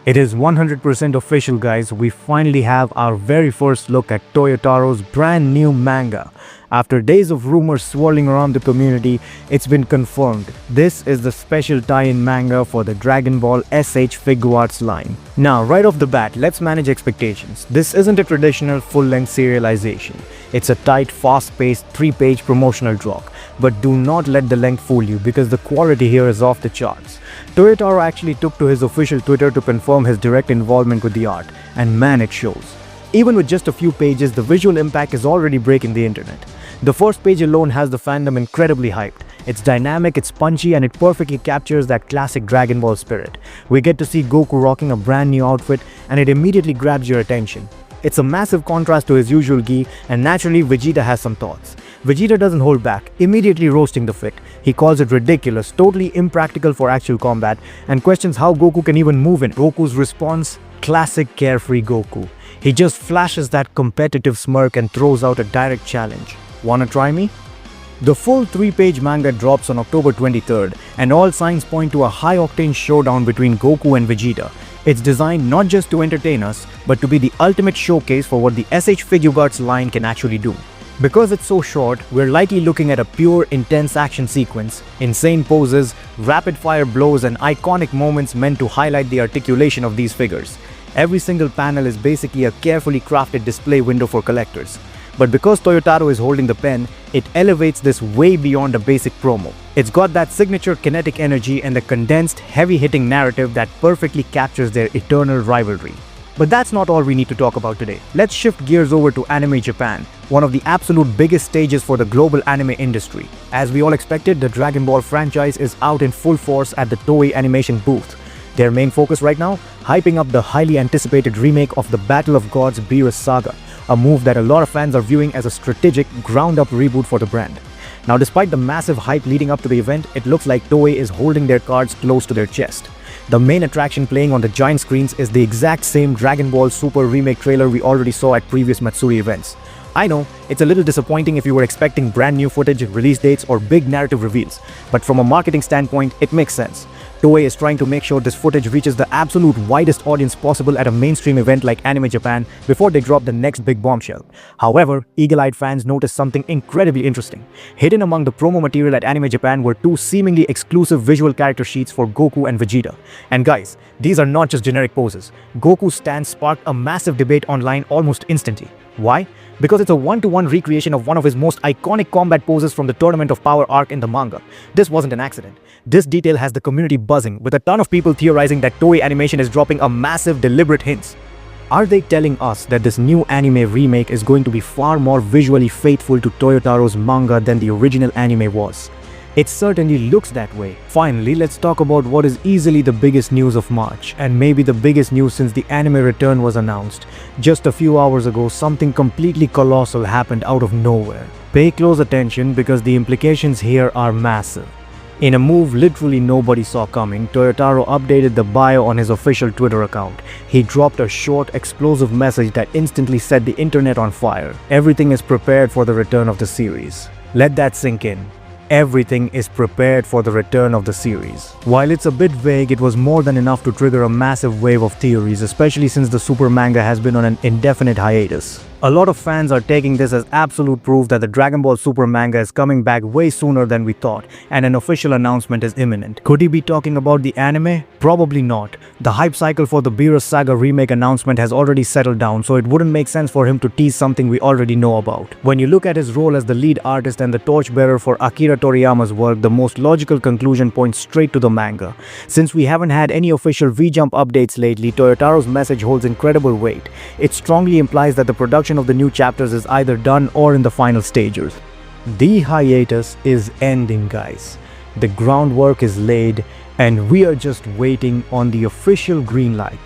It is 100% official, guys. We finally have our very first look at Toyotaro's brand new manga. After days of rumors swirling around the community, it's been confirmed. This is the special tie-in manga for the Dragon Ball S.H Figuarts line. Now, right off the bat, let's manage expectations. This isn't a traditional full-length serialization. It's a tight, fast-paced, 3-page promotional drop. But do not let the length fool you, because the quality here is off the charts. Toyotaro actually took to his official Twitter to confirm his direct involvement with the art, and man, it shows. Even with just a few pages, the visual impact is already breaking the internet. The first page alone has the fandom incredibly hyped. It's dynamic, it's punchy, and it perfectly captures that classic Dragon Ball spirit. We get to see Goku rocking a brand new outfit, and it immediately grabs your attention. It's a massive contrast to his usual gi, and naturally Vegeta has some thoughts. Vegeta doesn't hold back, immediately roasting the fit. He calls it ridiculous, totally impractical for actual combat, and questions how Goku can even move in. Goku's response? Classic carefree Goku. He just flashes that competitive smirk and throws out a direct challenge. Wanna try me? The full 3-page manga drops on October 23rd, and all signs point to a high-octane showdown between Goku and Vegeta. It's designed not just to entertain us, but to be the ultimate showcase for what the S.H Figuarts line can actually do. Because it's so short, we're likely looking at a pure, intense action sequence, insane poses, rapid-fire blows, and iconic moments meant to highlight the articulation of these figures. Every single panel is basically a carefully crafted display window for collectors. But because Toyotaro is holding the pen, it elevates this way beyond a basic promo. It's got that signature kinetic energy and a condensed, heavy-hitting narrative that perfectly captures their eternal rivalry. But that's not all we need to talk about today. Let's shift gears over to Anime Japan, one of the absolute biggest stages for the global anime industry. As we all expected, the Dragon Ball franchise is out in full force at the Toei Animation booth. Their main focus right now? Hyping up the highly anticipated remake of the Battle of Gods Beerus saga, a move that a lot of fans are viewing as a strategic, ground-up reboot for the brand. Now, despite the massive hype leading up to the event, it looks like Toei is holding their cards close to their chest. The main attraction playing on the giant screens is the exact same Dragon Ball Super remake trailer we already saw at previous Matsuri events. I know, it's a little disappointing if you were expecting brand new footage, release dates, or big narrative reveals, but from a marketing standpoint, it makes sense. Toei is trying to make sure this footage reaches the absolute widest audience possible at a mainstream event like Anime Japan before they drop the next big bombshell. However, eagle-eyed fans noticed something incredibly interesting. Hidden among the promo material at Anime Japan were two seemingly exclusive visual character sheets for Goku and Vegeta. And guys, these are not just generic poses. Goku's stance sparked a massive debate online almost instantly. Why? Because it's a one-to-one recreation of one of his most iconic combat poses from the Tournament of Power arc in the manga. This wasn't an accident. This detail has the community buzzing, with a ton of people theorizing that Toei Animation is dropping a massive deliberate hints. Are they telling us that this new anime remake is going to be far more visually faithful to Toyotaro's manga than the original anime was? It certainly looks that way. Finally, let's talk about what is easily the biggest news of March, and maybe the biggest news since the anime return was announced. Just a few hours ago, something completely colossal happened out of nowhere. Pay close attention because the implications here are massive. In a move literally nobody saw coming, Toyotaro updated the bio on his official Twitter account. He dropped a short, explosive message that instantly set the internet on fire. Everything is prepared for the return of the series. Let that sink in. Everything is prepared for the return of the series. While it's a bit vague, it was more than enough to trigger a massive wave of theories, especially since the Super manga has been on an indefinite hiatus. A lot of fans are taking this as absolute proof that the Dragon Ball Super manga is coming back way sooner than we thought, and an official announcement is imminent. Could he be talking about the anime? Probably not. The hype cycle for the Beerus saga remake announcement has already settled down, so it wouldn't make sense for him to tease something we already know about. When you look at his role as the lead artist and the torchbearer for Akira Toriyama's work, the most logical conclusion points straight to the manga. Since we haven't had any official V-Jump updates lately, Toyotaro's message holds incredible weight. It strongly implies that the production of the new chapters is either done or in the final stages. The hiatus is ending, guys. The groundwork is laid, and we are just waiting on the official green light.